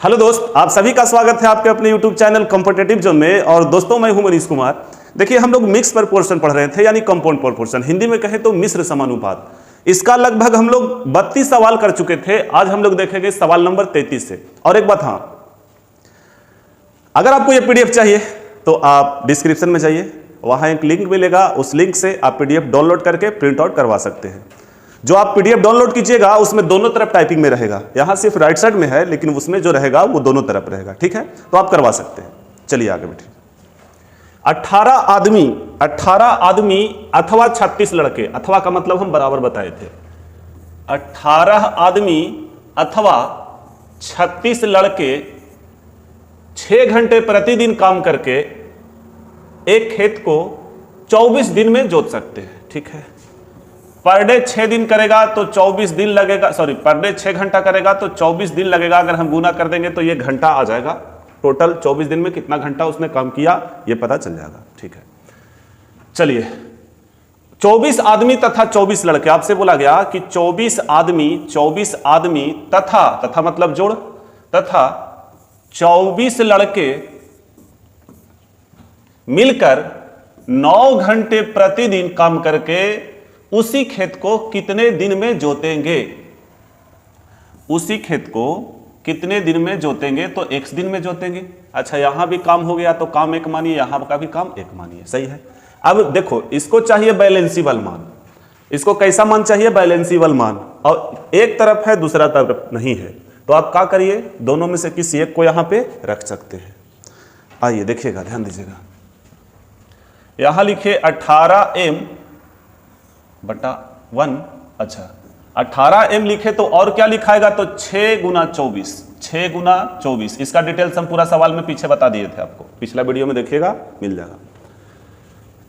Hello दोस्त, आप सभी का स्वागत है आपके अपने YouTube चैनल कॉम्पिटिटिव जोन में। और दोस्तों, मैं हूं मनीष कुमार। देखिए, हम लोग मिक्स प्रपोर्शन पढ़ रहे थे, यानी कंपाउंड प्रपोर्शन, हिंदी में कहें तो मिश्र समानुपात। इसका लगभग हम लोग 32 सवाल कर चुके थे। आज हम लोग देखेंगे सवाल नंबर 33 से। और एक बात, हाँ, अगर आपको ये PDF चाहिए तो आप डिस्क्रिप्शन में जाइए, वहां एक लिंक मिलेगा, उस लिंक से आप PDF डाउनलोड करके प्रिंट आउट करवा सकते हैं। जो आप PDF डाउनलोड कीजिएगा उसमें दोनों तरफ टाइपिंग में रहेगा, यहां सिर्फ राइट साइड में है, लेकिन उसमें जो रहेगा वो दोनों तरफ रहेगा। ठीक है, तो आप करवा सकते हैं। चलिए आगे बैठिए। 18 आदमी अथवा 36 लड़के, अथवा का मतलब हम बराबर बताए थे। 18 आदमी अथवा 36 लड़के 6 घंटे प्रतिदिन काम करके एक खेत को 24 दिन में जोत सकते हैं। ठीक है, पर डे 6 दिन करेगा तो 24 दिन लगेगा, सॉरी, पर डे 6 घंटा करेगा तो 24 दिन लगेगा। अगर हम गुना कर देंगे तो ये घंटा आ जाएगा। टोटल 24 दिन में कितना घंटा उसने काम किया ये पता चल जाएगा। ठीक है, चलिए। 24 आदमी तथा 24 लड़के, आपसे बोला गया कि 24 आदमी तथा मतलब जोड़, तथा 24 लड़के मिलकर 9 घंटे प्रतिदिन काम करके उसी खेत को कितने दिन में जोतेंगे। उसी खेत को कितने दिन में जोतेंगे, तो x दिन में जोतेंगे। अच्छा, यहां भी काम हो गया तो काम एक मानिए, यहां का भी काम एक मानिए। सही है। अब देखो, इसको चाहिए बैलेंसिबल मान। इसको कैसा मान चाहिए? बैलेंसिबल मान। और एक तरफ है, दूसरा तरफ नहीं है, तो आप क्या करिए, दोनों में से किसी एक को यहां पे रख सकते हैं। आइए देखिएगा, ध्यान दीजिएगा। यहां लिखिए 18m बटा 1। अच्छा, 18m लिखे तो और क्या लिखाएगा, तो 6 गुना 24। इसका डिटेल्स हम पूरा सवाल में पीछे बता दिए थे आपको, पिछला वीडियो में देखिएगा, मिल जाएगा।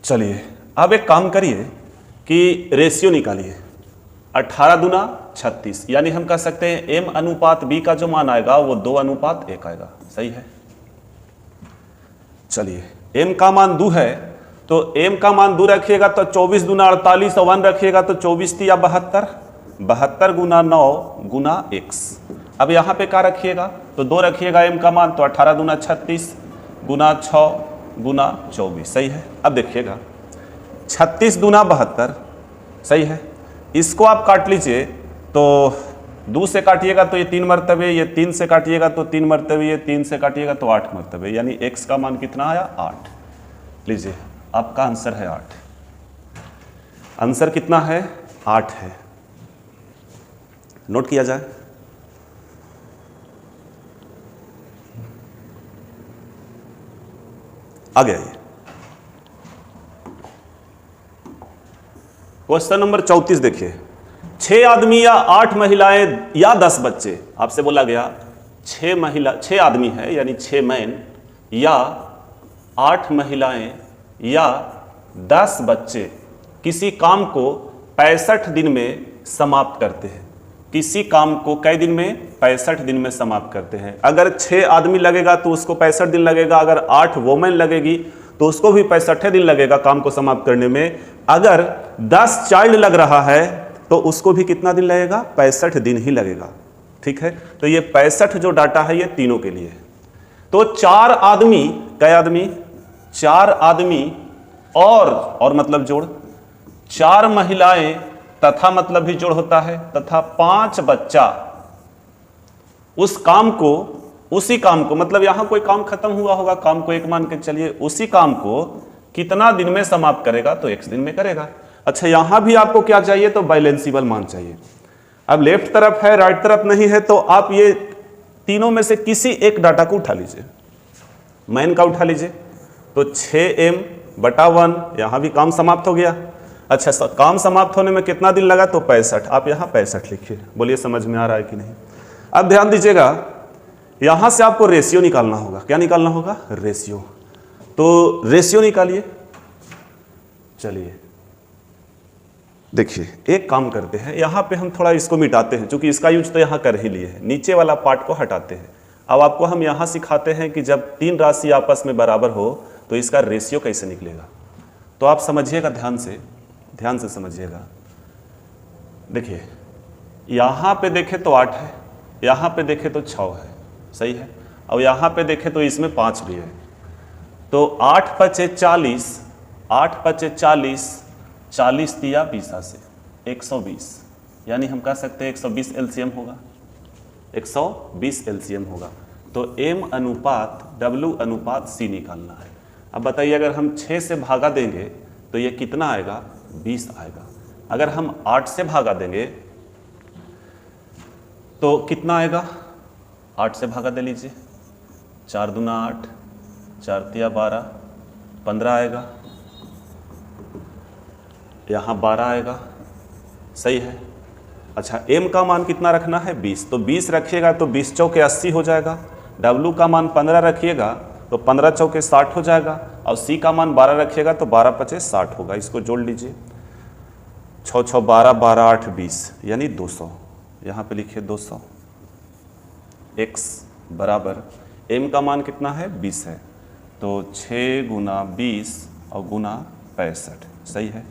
चलिए, अब एक काम करिए कि रेशियो निकालिए। 18 दूना 36, यानी हम कह सकते हैं m अनुपात b का जो मान आएगा वो 2 अनुपात 1 आएगा। सही है। चलिए, m का मान 2 है तो m का मान 2 रखिएगा तो 24 दूना 48 और 1 रखिएगा तो 24 या 72 गुना 9 गुना x। अब यहाँ पे क्या रखिएगा, तो 2 रखिएगा m का मान, तो 18 दूना 36 गुना 6 गुना 24। सही है। अब देखिएगा, 36 दूना 72। सही है। इसको आप काट लीजिए तो 2 से काटिएगा तो ये 3 मरतबे, ये 3 से काटिएगा तो 3 मरतबे, ये 3 से काटिएगा तो 8 मरतबे, यानी x का मान कितना आया, 8। लीजिए, आपका आंसर है 8। आंसर कितना है, 8 है। नोट किया जाए। आगे आइए। क्वेश्चन नंबर 34 देखिए। 6 आदमी या 8 महिलाएं या 10 बच्चे, आपसे बोला गया 6 आदमी है यानी 6 मैन, या 8 महिलाएं या 10 बच्चे किसी काम को 65 दिन में समाप्त करते हैं। किसी काम को कई दिन में? 65 दिन में समाप्त करते हैं। अगर 6 आदमी लगेगा तो उसको 65 दिन लगेगा, अगर 8 वोमेन लगेगी तो उसको भी 65 दिन लगेगा काम को समाप्त करने में। अगर 10 चाइल्ड लग रहा है तो उसको भी कितना दिन लगेगा, 65 दिन ही लगेगा। ठीक है, तो ये 65 जो डाटा है ये तीनों के लिए है। तो 4 आदमी, कई आदमी? 4 आदमी और मतलब जोड़, 4 महिलाएं तथा मतलब भी जोड़ होता है, तथा 5 बच्चा उसी काम को मतलब यहां कोई काम खत्म हुआ होगा, काम को 1 मान के चलिए, उसी काम को कितना दिन में समाप्त करेगा, तो 1 दिन में करेगा। अच्छा, यहां भी आपको क्या चाहिए, तो बैलेंसिबल मान चाहिए। अब लेफ्ट तरफ है, राइट तरफ नहीं है, तो आप ये तीनों में से किसी एक डाटा को उठा लीजिए। मैन का उठा लीजिए, तो 6m बटा 1, यहां भी काम समाप्त हो गया। अच्छा, काम समाप्त होने में कितना दिन लगा, तो 65। आप यहां 65 लिखिए। बोलिए समझ में आ रहा है कि नहीं। अब ध्यान दीजिएगा, यहां से आपको रेशियो निकालना होगा। क्या निकालना होगा, रेशियो। तो रेशियो निकालिए। चलिए देखिए, एक काम करते हैं, यहां पे हम थोड़ा इसको मिटाते हैं, क्योंकि इसका यूज तो यहां कर ही लिए है। नीचे वाला पार्ट को हटाते हैं। अब आपको हम यहां सिखाते हैं कि जब 3 राशि आपस में बराबर हो तो इसका रेशियो कैसे निकलेगा। तो आप समझिएगा, ध्यान से समझिएगा। देखिए, यहां पे देखें तो 8 है, यहां पे देखें तो 6 है। सही है। अब यहाँ पे देखें तो इसमें 5 भी है, तो 8 पचे 40, 8 पचे 40, 40 दिया 20 से 120, यानी हम कह सकते हैं 120 एलसीएम होगा, 120 एलसीएम होगा। तो M अनुपात W अनुपात C निकालना है। अब बताइए अगर हम 6 से भागा देंगे तो ये कितना आएगा, 20 आएगा। अगर हम 8 से भागा देंगे तो कितना आएगा, 8 से भागा दे लीजिए, 4 दूना 8, 4 तिया 12, 15 आएगा, यहाँ 12 आएगा, सही है। अच्छा M का मान कितना रखना है, 20, तो 20 रखिएगा तो 20 चौके 80 हो जाएगा। W का मान 15 रखिएगा तो 15 चौके 60 हो जाएगा, और C का मान 12 रखिएगा तो 12 पचे 60 होगा। इसको जोड़ लीजिए, 6 6 12, 12 8 20, यानी 200। यहाँ पे लिखिए 200। X बराबर M का मान कितना है, 20 है, तो 6 गुना 20 और गुना 65, सही है।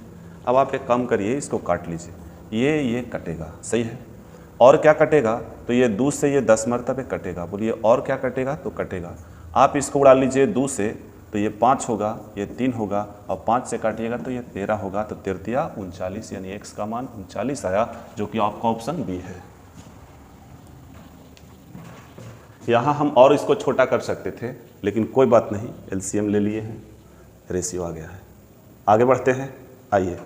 अब आप एक काम करिए, इसको काट लीजिए, ये कटेगा, सही है। और क्या कटेगा, तो ये 2 से ये 10 मरतबे कटेगा। बोलिए और क्या कटेगा, तो कटेगा, आप इसको उड़ा लीजिए 2 से, तो ये 5 होगा, ये 3 होगा, और 5 से काटिएगा तो ये 13 होगा, तो 13 39, यानी X का मान 39 आया, जो कि आपका ऑप्शन बी है। यहाँ हम और इसको छोटा कर सकते थे, लेकिन कोई बात नहीं, एलसीएम ले लिए हैं, रेशियो आ गया है। आगे बढ़ते हैं, आइए।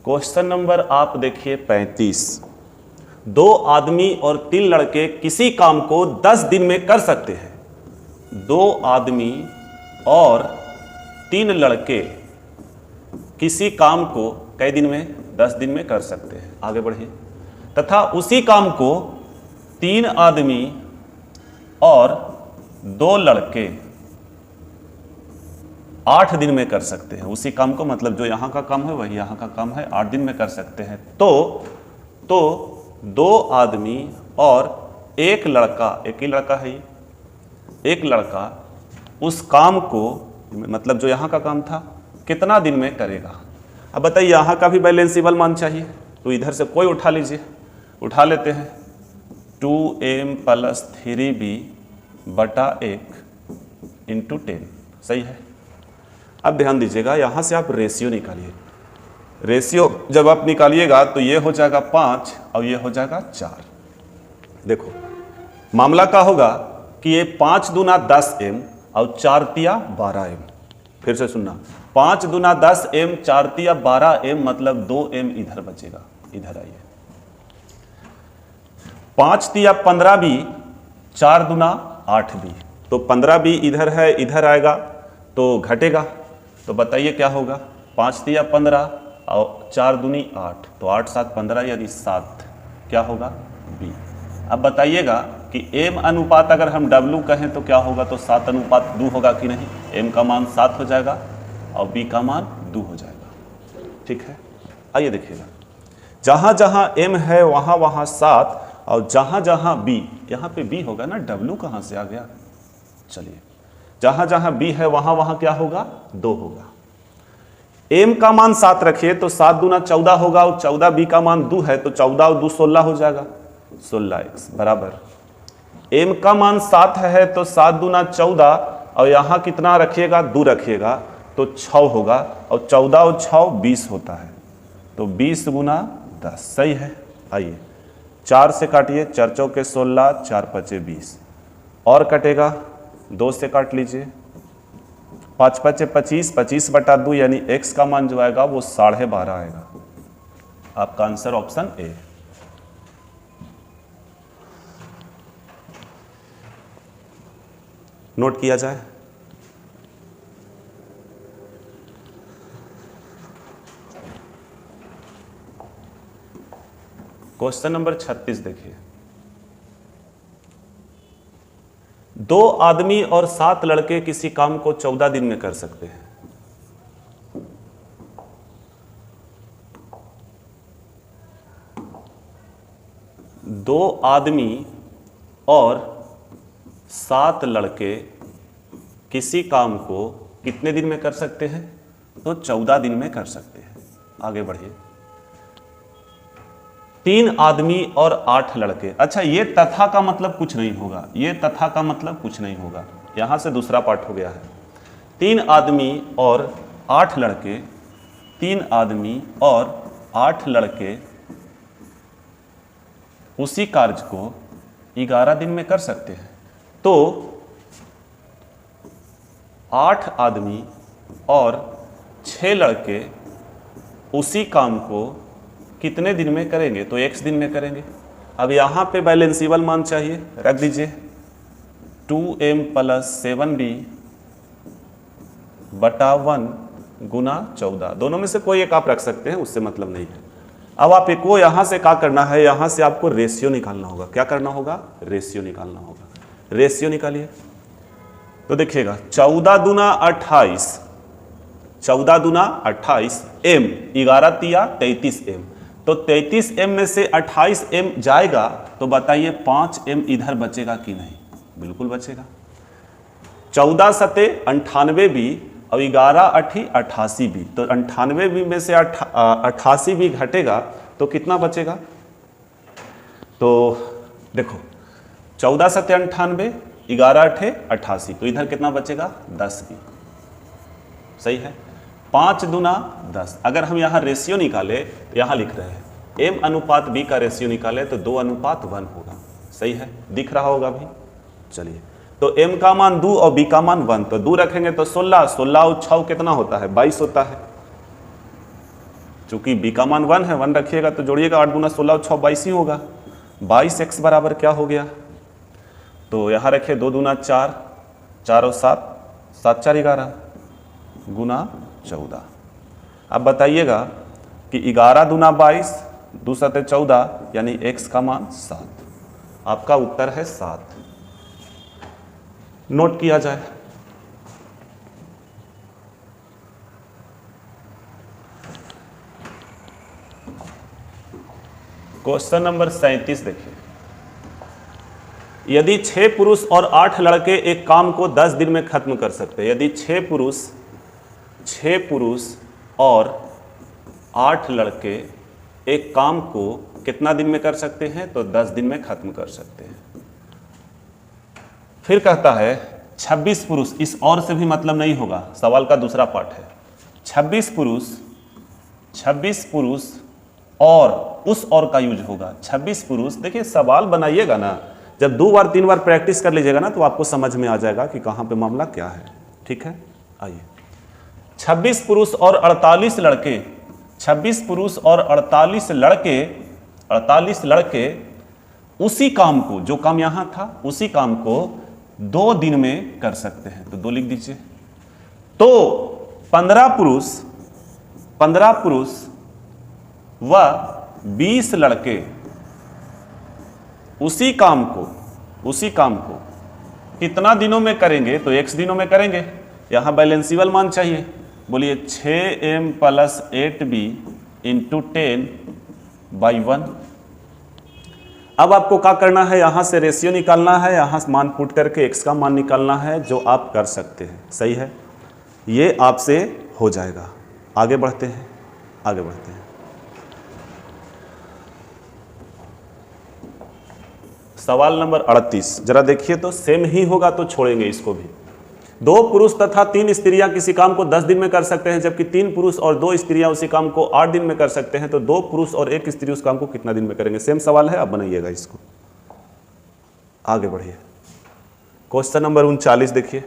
क्वेश्चन नंबर आप देखिए 35। 2 आदमी और 3 लड़के किसी काम को 10 दिन में कर सकते हैं। 2 आदमी और 3 लड़के किसी काम को कई दिन में, 10 दिन में कर सकते हैं। आगे बढ़िए। तथा उसी काम को 3 आदमी और 2 लड़के 8 दिन में कर सकते हैं। उसी काम को मतलब जो यहाँ का काम है वही यहाँ का काम है, 8 दिन में कर सकते हैं। तो 2 आदमी और 1 लड़का, एक ही लड़का है ये, 1 लड़का उस काम को, मतलब जो यहाँ का काम था, कितना दिन में करेगा। अब बताइए यहाँ का भी बैलेंसिबल मान चाहिए, तो इधर से कोई उठा लीजिए, उठा लेते हैं। 2m + 3b बटा 1 इंटू 10, सही है। अब ध्यान दीजिएगा, यहाँ से आप रेशियो निकालिए। रेशियो जब आप निकालिएगा तो ये हो जाएगा 5 और ये हो जाएगा 4। देखो मामला क्या होगा कि ये 5 दूना 10m और 4 तिया 12m। फिर से सुनना, 5 दूना 10m, 4 तिया 12m, मतलब 2m इधर बचेगा। इधर आइए, 5 तिया 15b, 4 दूना 8b, तो 15b इधर है, इधर आएगा तो घटेगा। तो बताइए क्या होगा, 5 तिया 15 और 4 दूनी 8, तो 8 7 15, यानी 7 क्या होगा, b। अब बताइएगा कि m अनुपात अगर हम w कहें तो क्या होगा, तो 7 अनुपात 2 होगा कि नहीं। m का मान 7 हो जाएगा और b का मान 2 हो जाएगा, ठीक है। आइए देखिएगा, जहाँ जहाँ m है वहाँ वहाँ 7, और जहाँ जहाँ b, यहाँ पे b होगा ना, w कहाँ से आ गया। चलिए, जहाँ जहाँ b है वहाँ वहाँ क्या होगा, 2 होगा। m का मान 7 रखिए तो 7 दूना 14 होगा, और 14 b का मान 2 है, तो 14 और 2 16 हो जाएगा। 16x बराबर m का मान 7 है तो 7 दूना 14, और यहाँ कितना रखिएगा, 2 रखिएगा तो 6 होगा, और 14 और 6 20 होता है, तो 20 गुना 10, सही है। आइए 4 से काटिए, 4 चौके 16, 4 पचे 20, और कटेगा 2 से काट लीजिए, 5 पचे 25, 25 बटा 2, यानी x का मान जो आएगा वो 12.5 आएगा। आपका आंसर ऑप्शन ए। नोट किया जाए। क्वेश्चन नंबर 36 देखिए। 2 आदमी और 7 लड़के किसी काम को 14 दिन में कर सकते हैं। दो आदमी और 7 लड़के किसी काम को कितने दिन में कर सकते हैं, तो 14 दिन में कर सकते हैं। आगे बढ़िए। 3 आदमी और 8 लड़के। अच्छा, ये तथा का मतलब कुछ नहीं होगा, ये तथा का मतलब कुछ नहीं होगा, यहां से दूसरा पार्ट हो गया है। 3 आदमी और 8 लड़के, 3 आदमी और 8 लड़के उसी कार्य को 11 दिन में कर सकते हैं। तो 8 आदमी और 6 लड़के उसी काम को कितने दिन में करेंगे? तो x दिन में करेंगे। अब यहाँ पे बैलेंसिबल मान चाहिए, रख दीजिए 2m + 7b बटा 1 गुना 14। दोनों में से कोई एक आप रख सकते हैं, उससे मतलब नहीं है। अब आप एक को यहाँ से क्या करना है, यहाँ से आपको रेशियो निकालना होगा। क्या करना होगा? रेशियो निकालना होगा। रेशियो निकालिए तो देखिएगा 14 दूना 28, 14 दूना 28 m, 11 तिया 33 m। तो 33 m में से 28 m जाएगा, तो बताइए 5 m इधर बचेगा कि नहीं? बिल्कुल बचेगा। 14 सते 98 भी और 11 अठी 88 भी, तो 98 भी में से 88 भी घटेगा तो कितना बचेगा? तो देखो 14 सते 98, 11 अठे 88, तो इधर कितना बचेगा? 10 भी। सही है। 5 दूना 10। अगर हम यहाँ रेशियो निकाले, यहाँ लिख रहे हैं m अनुपात b का रेशियो निकाले तो 2 अनुपात 1 होगा। सही है, दिख रहा होगा भी। चलिए, तो m का मान 2 और b का मान 1, तो 2 रखेंगे तो 16, 16 और 6 कितना होता है? 22 होता है। चूंकि b का मान 1 है, 1 रखिएगा तो जोड़िएगा 8 दूना 16 और 6 22 ही होगा। 22x बराबर क्या हो गया? तो यहाँ रखिए 2 दूना 4, 4 और 7, 7 4 11 गुना 14। अब बताइएगा कि 11 दूना 22, 2 सते 14, यानी x का मान 7। आपका उत्तर है 7। नोट किया जाए। क्वेश्चन नंबर 37 देखिए। यदि 6 पुरुष और 8 लड़के एक काम को 10 दिन में खत्म कर सकते हैं, यदि 6 पुरुष और 8 लड़के एक काम को कितना दिन में कर सकते हैं? तो 10 दिन में खत्म कर सकते हैं। फिर कहता है 26 पुरुष, इस और से भी मतलब नहीं होगा, सवाल का दूसरा पार्ट है। 26 पुरुष और उस और का यूज होगा। 26 पुरुष, देखिए सवाल बनाइएगा ना, जब 2 बार 3 बार प्रैक्टिस कर लीजिएगा ना तो आपको समझ में आ जाएगा कि कहाँ पे मामला क्या है। ठीक है, आइए। 26 पुरुष और 48 लड़के, 26 पुरुष और 48 लड़के उसी काम को, जो काम यहाँ था उसी काम को 2 दिन में कर सकते हैं। तो 2 लिख दीजिए। तो 15 पुरुष व 20 लड़के उसी काम को कितना दिनों में करेंगे? तो x दिनों में करेंगे। यहाँ बैलेंसिबल मान चाहिए। बोलिए 6m + 8b × 10/1। अब आपको क्या करना है? यहाँ से रेशियो निकालना है, यहाँ से मान पुट करके x का मान निकालना है, जो आप कर सकते हैं। सही है, ये आपसे हो जाएगा। आगे बढ़ते हैं। सवाल नंबर 38 जरा देखिए, तो सेम ही होगा तो छोड़ेंगे इसको भी। 2 पुरुष तथा 3 स्त्रियां किसी काम को 10 दिन में कर सकते हैं, जबकि 3 पुरुष और 2 स्त्रियां उसी काम को 8 दिन में कर सकते हैं। तो 2 पुरुष और 1 स्त्री उस काम को कितना दिन में करेंगे? सेम सवाल है, आप बनाइएगा इसको। आगे बढ़िए। क्वेश्चन नंबर 39 देखिए।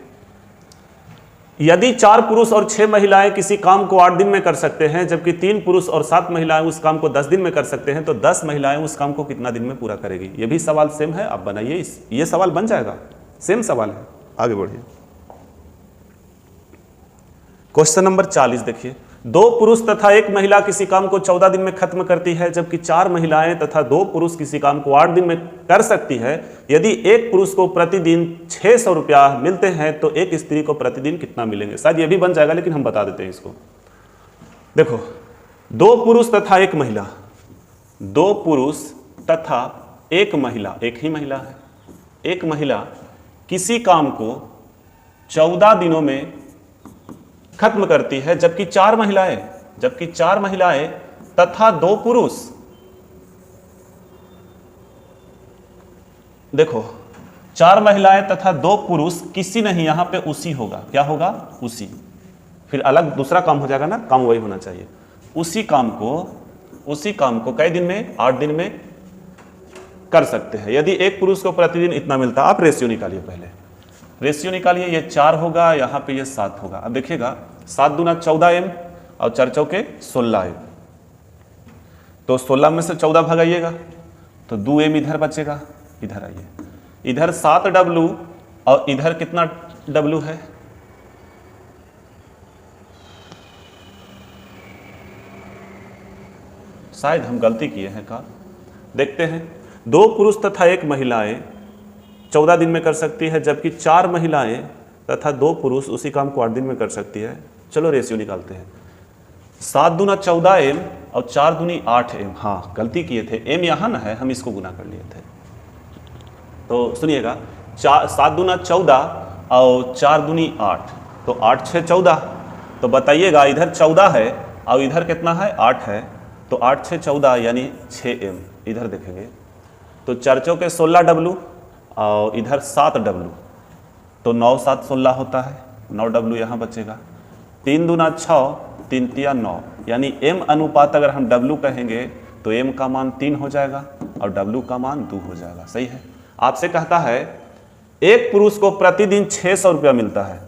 यदि 4 पुरुष और 6 महिलाएं किसी काम को 8 दिन में कर सकते हैं, जबकि 3 पुरुष और 7 महिलाएं उस काम को 10 दिन में कर सकते हैं, तो 10 महिलाएं उस काम को कितना दिन में पूरा करेगी? ये भी सवाल सेम है, आप बनाइए। ये सवाल बन जाएगा, सेम सवाल है। आगे बढ़िए। क्वेश्चन नंबर 40 देखिए। 2 पुरुष तथा 1 महिला किसी काम को 14 दिन में खत्म करती है, जबकि 4 महिलाएं तथा 2 पुरुष किसी काम को 8 दिन में कर सकती है। यदि एक पुरुष को प्रतिदिन 600 रुपया मिलते हैं, तो एक स्त्री को प्रतिदिन कितना मिलेंगे? शायद ये भी बन जाएगा, लेकिन हम बता देते हैं इसको। देखो, 2 पुरुष तथा 1 महिला, 2 पुरुष तथा 1 महिला, एक ही महिला है, एक महिला किसी काम को 14 दिनों में खत्म करती है, जबकि 4 महिलाएं तथा 2 पुरुष देखो 4 महिलाएं तथा 2 पुरुष, किसी नहीं, यहां पे उसी होगा, क्या होगा, उसी, फिर अलग दूसरा काम हो जाएगा ना, काम वही होना चाहिए। उसी काम को कई दिन में, 8 दिन में कर सकते हैं। यदि एक पुरुष को प्रतिदिन इतना मिलता, आप रेशियो निकालिए, पहले रेशियो निकालिए, ये 4 होगा, यहाँ पे ये 7 होगा। अब देखिएगा 7 दूना 14m और 4 चौके 16m, तो 16 में से 14 भगाइएगा तो 2m इधर बचेगा। इधर आइए, इधर 7w और इधर कितना w है, शायद हम गलती किए हैं का, देखते हैं। 2 पुरुष तथा 1 महिलाएं 14 दिन में कर सकती है, जबकि 4 महिलाएं तथा 2 पुरुष उसी काम को 8 दिन में कर सकती है। चलो रेशियो निकालते हैं। 7 दूना 14m और 4 दूनी 8m, हाँ गलती किए थे, m यहाँ ना है, हम इसको गुना कर लिए थे। तो सुनिएगा, 7 दूना 14 और 4 दूनी 8, तो 8 6 14, तो बताइएगा इधर 14 है और इधर कितना है, 8 है, तो 8 6 14 यानी 6m। इधर देखेंगे तो 4 चौके 16w और इधर 7w, तो 9 7 16 होता है, 9w यहाँ बचेगा। 3 दूना 6, 3 तिया 9, यानी m अनुपात अगर हम w कहेंगे तो m का मान 3 हो जाएगा और w का मान 2 हो जाएगा। सही है। आपसे कहता है एक पुरुष को प्रतिदिन 600 रुपया मिलता है।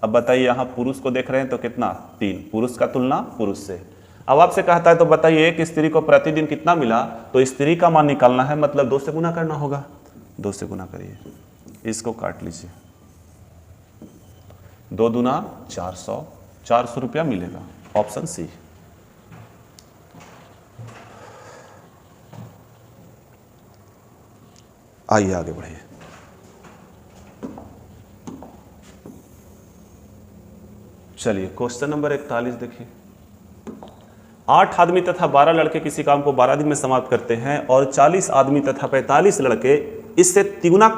अब बताइए, यहाँ पुरुष को देख रहे हैं तो कितना, 3, पुरुष का तुलना पुरुष से। अब आपसे कहता है तो बताइए एक स्त्री को प्रतिदिन कितना मिला, तो स्त्री का मान निकालना है, मतलब 2 से गुना करना होगा। 2 से गुना करिए, इसको काट लीजिए, 2 दूना 400, 400 रुपया मिलेगा, ऑप्शन सी। आइए आगे बढ़िए। चलिए क्वेश्चन नंबर 41 देखिए। 8 आदमी तथा 12 लड़के किसी काम को 12 दिन में समाप्त करते हैं और 40 आदमी तथा 45 लड़के इससे तिगुना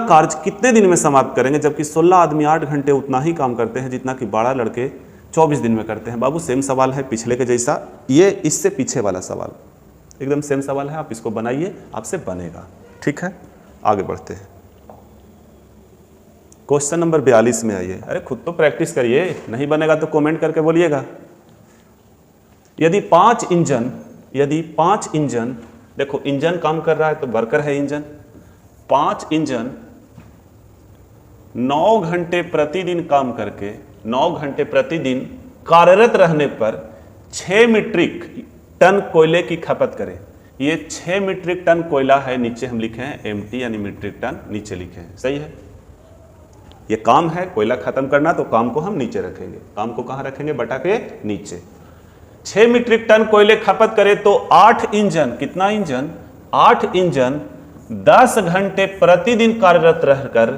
कार्य कितने दिन में समाप्त करेंगे, जबकि 16 आदमी 8 घंटे उतना ही काम करते हैं जितना कि 12 लड़के 24 दिन में करते हैं। बाबू सेम सवाल है पिछले के जैसा, ये इससे पीछे वाला सवाल एकदम सेम सवाल है, आप इसको बनाइए, आपसे बनेगा। ठीक है, आगे बढ़ते हैं। क्वेश्चन नंबर 42 में आइए। अरे खुद तो प्रैक्टिस करिए, नहीं बनेगा तो कमेंट करके बोलिएगा। यदि 5 इंजन, देखो इंजन काम कर रहा है तो वर्कर है इंजन, 5 इंजन 9 घंटे प्रतिदिन काम करके 9 घंटे प्रतिदिन कार्यरत रहने पर 6 मीट्रिक टन कोयले की खपत करें। ये 6 मीट्रिक टन कोयला है, नीचे हम लिखे हैं MT यानी मीट्रिक टन, नीचे लिखे हैं। सही है, ये काम है कोयला खत्म करना, तो काम को हम नीचे रखेंगे। काम को कहां रखेंगे, बटा के नीचे। 6 मीट्रिक टन कोयले खपत करे तो 8 इंजन, कितना इंजन, 8 इंजन 10 घंटे प्रतिदिन कार्यरत रहकर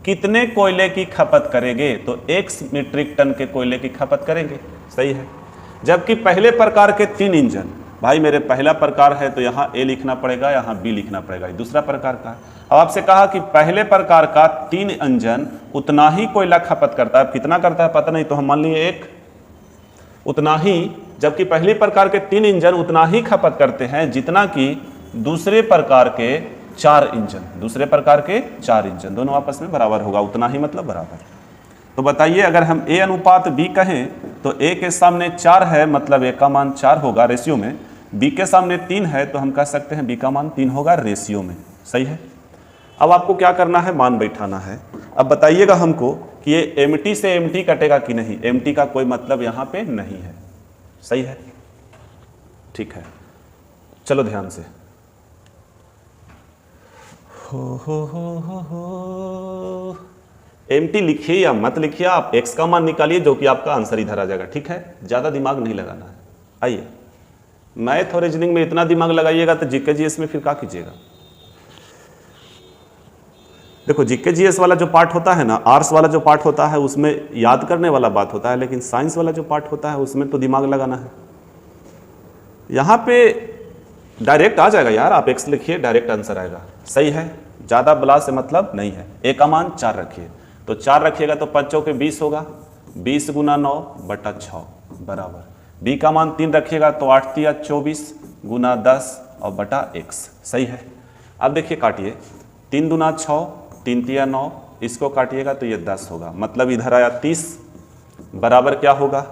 कितने कोयले की खपत करेंगे, तो 1 मीट्रिक टन के कोयले की खपत करेंगे। सही है। जबकि पहले प्रकार के 3 इंजन, भाई मेरे पहला प्रकार है तो यहाँ A लिखना पड़ेगा, यहाँ B लिखना पड़ेगा, दूसरा प्रकार का। अब आपसे कहा कि पहले प्रकार का 3 इंजन उतना ही कोयला खपत करता है, कितना करता है पता नहीं, तो हम मान लिए 1 उतना ही, जबकि पहले प्रकार के 3 इंजन उतना ही खपत करते हैं जितना कि दूसरे प्रकार के 4 इंजन, दोनों आपस में बराबर होगा, उतना ही मतलब बराबर। तो बताइए अगर हम A अनुपात B कहें तो A के सामने 4 है, मतलब A का मान 4 होगा रेशियो में, B के सामने 3 है तो हम कह सकते हैं B का मान 3 होगा रेशियो में। सही है। अब आपको क्या करना है, मान बैठाना है। अब बताइएगा हमको कि ये MT से MT कटेगा कि नहीं, MT का कोई मतलब यहाँ पे नहीं है। सही है, ठीक है। चलो ध्यान से, हो MT लिखिए या मत लिखिए, आप X का मान निकालिए जो कि आपका आंसर इधर आ जाएगा। ठीक है, ज़्यादा दिमाग नहीं लगाना है। आइए, मैथ और रीजनिंग में इतना दिमाग लगाइएगा तो जीके जीएस में फिर क्या कीजिएगा। देखो जीके जीएस वाला जो पार्ट होता है ना, आर्ट्स वाला जो पार्ट होता है उसमें याद करने वाला बात होता है, लेकिन साइंस वाला जो पार्ट होता है उसमें तो दिमाग लगाना है। यहाँ पे डायरेक्ट आ जाएगा यार, आप X लिखिए डायरेक्ट आंसर आएगा। सही है, ज़्यादा बला से मतलब नहीं है। A का मान 4 रखिए, तो 4 रखिएगा तो 5 चौके 20 होगा, 20 गुना 9 बटा 6 बराबर। B का मान 3 रखिएगा तो 8 तिया 24 गुना 10 और बटा X। सही है। अब देखिए काटिए, 3 दूना 6, 3 तिया 9, इसको काटिएगा तो ये 10 होगा, मतलब इधर आया 30 बराबर क्या होगा।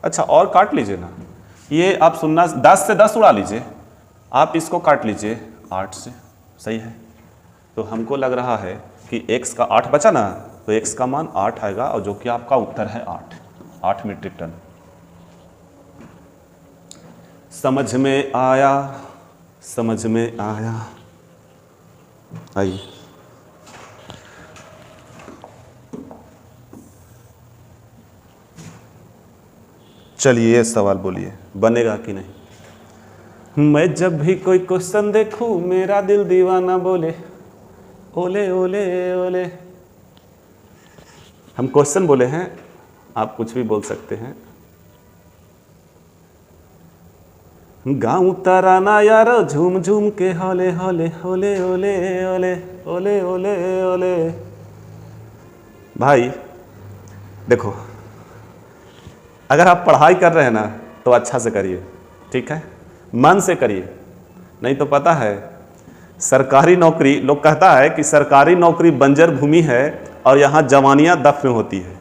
अच्छा और काट लीजिए ना, ये आप सुनना 10 से 10 उड़ा लीजिए, आप इसको काट लीजिए 8 से, सही है। तो हमको लग रहा है कि x का 8 बचा ना, तो x का मान 8 आएगा और जो कि आपका उत्तर है 8 मीट्रिक टन। समझ में आया, समझ में आया। आइए चलिए सवाल बोलिए, बनेगा कि नहीं। मैं जब भी कोई क्वेश्चन देखूं मेरा दिल दीवाना बोले, ओले ओले ओले। हम क्वेश्चन बोले हैं, आप कुछ भी बोल सकते हैं। गाँव तराना यारो झूम झूम के होले होले होले ओले ओले ओले ओले ओले। भाई देखो, अगर आप पढ़ाई कर रहे हैं ना तो अच्छा से करिए, ठीक है, मन से करिए। नहीं तो पता है सरकारी नौकरी, लोग कहता है कि सरकारी नौकरी बंजर भूमि है और यहाँ जवानियाँ दफन होती है।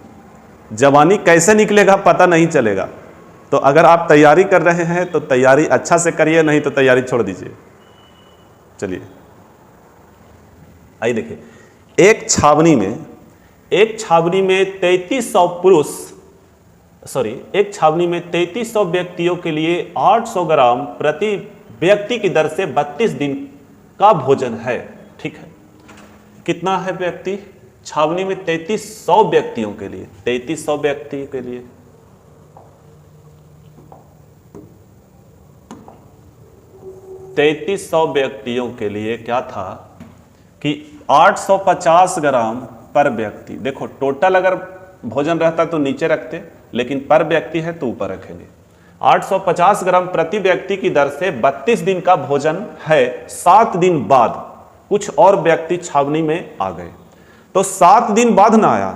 जवानी कैसे निकलेगा पता नहीं चलेगा। तो अगर आप तैयारी कर रहे हैं तो तैयारी अच्छा से करिए, नहीं तो तैयारी छोड़ दीजिए। चलिए आइए देखिए, एक छावनी में 3300 पुरुष, एक छावनी में 3300 व्यक्तियों के लिए 800 ग्राम प्रति व्यक्ति की दर से 32 दिन का भोजन है, ठीक है। कितना है व्यक्ति? छावनी में 3300 व्यक्तियों के लिए, 3300 व्यक्ति के लिए 3300 व्यक्तियों के लिए क्या था कि 850 ग्राम पर व्यक्ति। देखो टोटल अगर भोजन रहता तो नीचे रखते, लेकिन पर व्यक्ति है तो ऊपर रखेंगे। 850 ग्राम प्रति व्यक्ति की दर से 32 दिन का भोजन है। 7 दिन बाद कुछ और व्यक्ति छावनी में आ गए, तो 7 दिन बाद ना आया।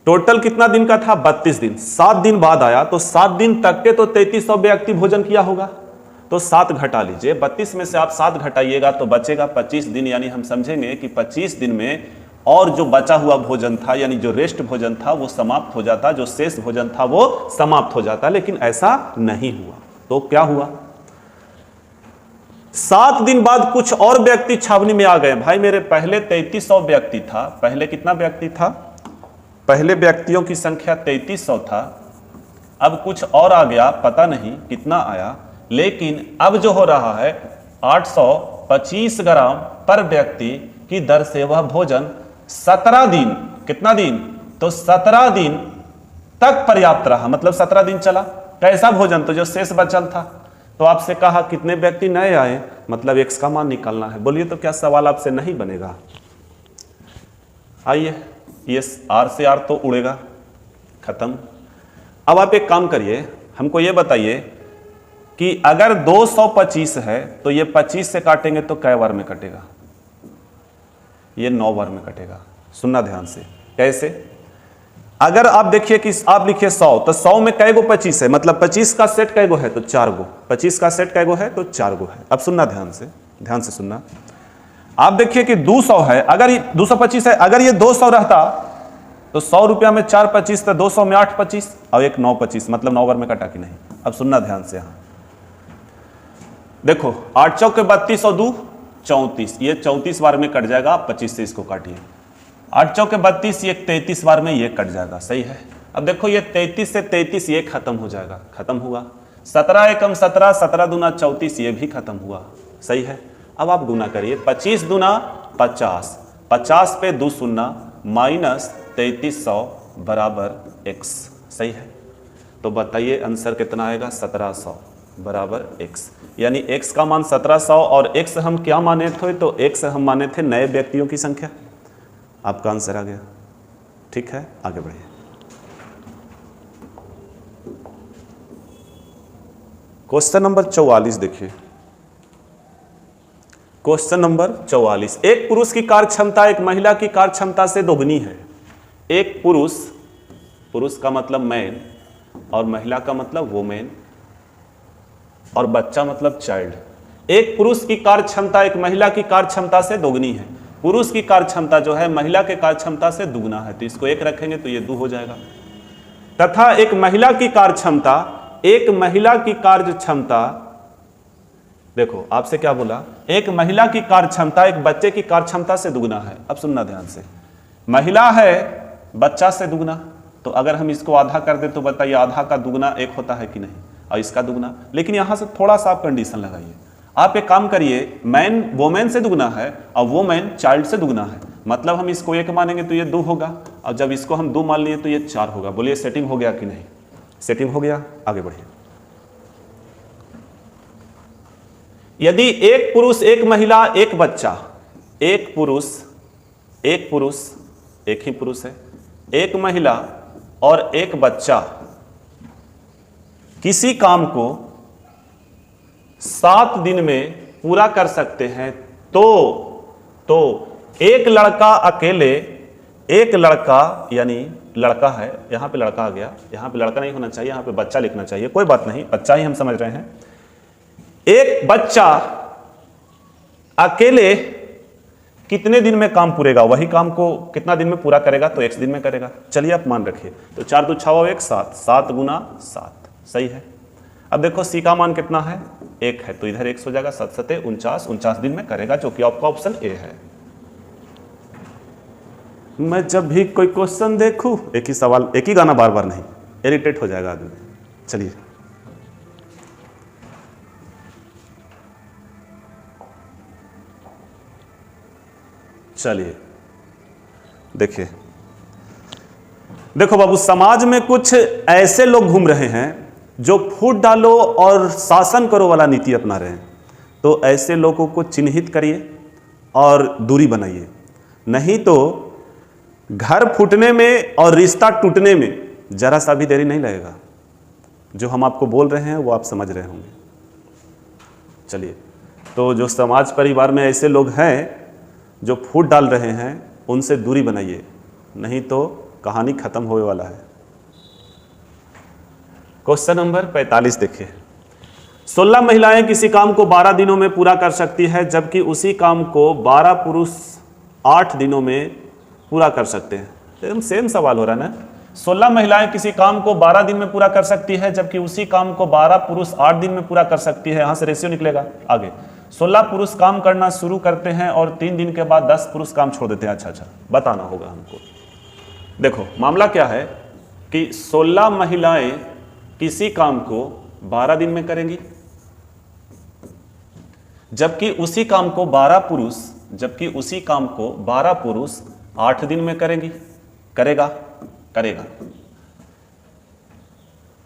टोटल कितना दिन का था? 32 दिन। 7 दिन बाद आया, तो 7 दिन तक के तो 3300 व्यक्ति भोजन किया होगा। तो 7 घटा लीजिए, 32 में से आप 7 घटाइएगा तो बचेगा 25 दिन। यानी हम समझेंगे कि 25 दिन में और जो बचा हुआ भोजन था, यानी जो रेस्ट भोजन था वो समाप्त हो जाता, जो शेष भोजन था वो समाप्त हो जाता। लेकिन ऐसा नहीं हुआ। तो क्या हुआ? 7 दिन बाद कुछ और व्यक्ति छावनी में आ गए। भाई मेरे पहले 3300 व्यक्ति था, पहले कितना व्यक्ति था? पहले व्यक्तियों की संख्या 3300 था। अब कुछ और आ गया, पता नहीं कितना आया, लेकिन अब जो हो रहा है 825 ग्राम पर व्यक्ति की दर से वह भोजन 17 दिन, कितना दिन? तो 17 दिन तक पर्याप्त रहा, मतलब 17 दिन चला। कैसा भोजन? तो जो शेष बचल था। तो आपसे कहा कितने व्यक्ति नए आए, मतलब x का मान निकालना है। बोलिए तो क्या सवाल आपसे नहीं बनेगा? आइए, ये r से r तो उड़ेगा, खत्म। अब आप एक काम करिए, हमको ये बताइए कि अगर 225 है तो ये 25 से काटेंगे तो कै बार में कटेगा? ये 9 बार में कटेगा। सुनना ध्यान से, कैसे? अगर आप देखिए कि आप लिखिए 100, तो 100 में कै गो 25 है, मतलब 25 का सेट कै गो है? तो 4 गो। 25 का सेट कै गो है? तो 4 गो है। अब सुनना ध्यान से सुनना। आप देखिए कि 200 है, अगर 225 है, अगर ये 200 रहता तो 100 रुपया में 4 25, तो 200 में 8 25 और एक 9 25, मतलब 9 बार में कटा कि नहीं? अब सुनना ध्यान से। यहाँ देखो 8 चौके 32 और 2 34, ये 34 बार में कट जाएगा। आप 25 से इसको काटिए। 8 चौके 32, ये 33 बार में ये कट जाएगा, सही है। अब देखो ये 33 से 33 ये खत्म हो जाएगा, खत्म हुआ। 17 एकम 17, 17 दूना 34, ये भी खत्म हुआ, सही है। अब आप गुना करिए, 25 दूना 50, 50 पे 2 शून्य माइनस 3300 बराबर x, सही है। तो बताइए आंसर कितना आएगा? 1700 बराबर x। यानी x का मान 1700 और x हम क्या माने थे? तो x हम माने थे नए व्यक्तियों की संख्या। आपका आंसर आ गया, ठीक है। आगे बढ़िए। क्वेश्चन नंबर 44 देखिए। क्वेश्चन नंबर 44, एक पुरुष की कार्य क्षमता एक महिला की कार्य क्षमता से दोगुनी है। एक पुरुष का मतलब मैन और महिला का मतलब वोमेन और बच्चा मतलब चाइल्ड। एक पुरुष की कार्य क्षमता एक महिला की कार्य क्षमता से दोगुनी है। पुरुष की कार्य क्षमता जो है महिला के कार्य क्षमता से दुगुना है, तो इसको एक रखेंगे तो ये 2 हो जाएगा। तथा एक महिला की कार्य क्षमता एक महिला की कार्य क्षमता, देखो आपसे क्या बोला, एक महिला की कार्य क्षमता एक बच्चे की कार्य क्षमता से दुगुना है। अब सुनना ध्यान से, महिला है बच्चा से दुगुना, तो अगर हम इसको आधा कर दे तो बताइए आधा का दुगुना 1 होता है कि नहीं, और इसका दुगुना। लेकिन यहां से थोड़ा सा आप कंडीशन लगाइए, आप एक काम करिए, मैन वोमेन से दुगुना है और वोमेन चाइल्ड से दुगुना है, मतलब हम इसको 1 मानेंगे तो ये 2 होगा, और जब इसको हम 2 मान लिए तो ये 4 होगा। बोलिए सेटिंग हो गया कि नहीं? सेटिंग हो गया, आगे बढ़िए। यदि एक पुरुष एक महिला एक बच्चा, एक पुरुष एक ही पुरुष है, एक महिला और एक बच्चा किसी काम को 7 दिन में पूरा कर सकते हैं, तो एक लड़का अकेले, एक लड़का यानी लड़का है, यहां पे लड़का आ गया, यहां पे लड़का नहीं होना चाहिए, यहां पे बच्चा लिखना चाहिए, कोई बात नहीं, बच्चा ही हम समझ रहे हैं। एक बच्चा अकेले कितने दिन में काम पूरेगा, वही काम को कितना दिन में पूरा करेगा, तो x दिन में करेगा। चलिए आप मान रखिए, तो 4 2 6 1 7, 7 गुना 7, सही है। अब देखो सी का मान कितना है, 1 है, तो इधर 1 हो जाएगा, 7 7 49 दिन में करेगा, जो कि आपका ऑप्शन ए है। मैं जब भी कोई क्वेश्चन देखूं, एक ही सवाल एक ही गाना बार बार नहीं, इरिटेट हो जाएगा आदमी। चलिए देखिए, देखो बाबू, समाज में कुछ ऐसे लोग घूम रहे हैं जो फूट डालो और शासन करो वाला नीति अपना रहे हैं, तो ऐसे लोगों को चिन्हित करिए और दूरी बनाइए, नहीं तो घर फूटने में और रिश्ता टूटने में जरा सा भी देरी नहीं लगेगा। जो हम आपको बोल रहे हैं वो आप समझ रहे होंगे। चलिए, तो जो समाज परिवार में ऐसे लोग हैं जो फूट डाल रहे हैं, उनसे दूरी बनाइए, नहीं तो कहानी खत्म होने वाला है। क्वेश्चन नंबर 45 देखिए, 16 महिलाएं किसी काम को 12 दिनों में पूरा कर सकती है, जबकि उसी काम को 12 पुरुष 8 दिनों में पूरा कर सकते हैं। एकदम सेम सवाल हो रहा है ना। 16 महिलाएं किसी काम को 12 दिन में पूरा कर सकती है, जबकि उसी काम को 12 पुरुष 8 दिन में पूरा कर सकती है। यहां से रेशियो निकलेगा। आगे 16 पुरुष काम करना शुरू करते हैं और 3 दिन के बाद 10 पुरुष काम छोड़ देते हैं। अच्छा, बताना होगा हमको। देखो मामला क्या है कि 16 महिलाएं किसी काम को 12 दिन में करेंगी, जबकि उसी काम को 12 पुरुष 8 दिन में करेगा